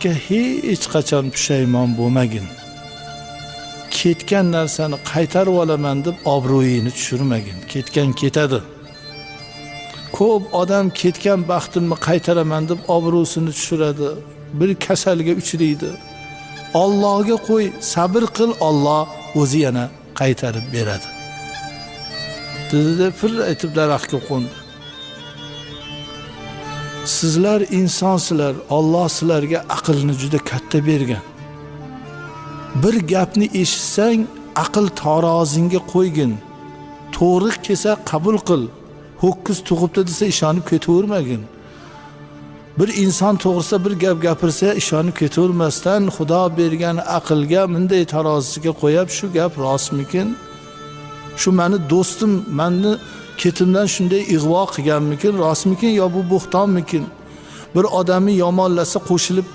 Hech qachon pushaymon bo'lmagin. Ketgan narsani qaytarib olaman deb obro'yini tushirmagin. Ketgan ketadi. Ko'p odam ketgan baxtimni qaytaraman deb obro'sini tushiradi. Bir kasalga uchraydi. Allohga qo'y, sabr qil, Alloh o'zi yana qaytarib beradi. Dedi fir aytib daraxtga qo'ndi. Sizlar insonsizlar, Alloh sizlarga aqlni juda katta bergan. Bir gapni eshitsang, aql tarozingga qo'ygin. To'g'ri kelsa qabul qil. Ho'kiz tug'ibdi desa ishonib ketavermagin. Bir inson to'g'risa bir gap gapirsa ishonib ketavermasdan Xudo bergan aqlga bunday tarozisiga qo'yib, shu gap rostmikin? Shu meni do'stim, meni ketimdan shunday ig'vo qilganmikin, rostmikin yo bu bo'xtonmikin? Bir odamni yomonlasa qo'shilib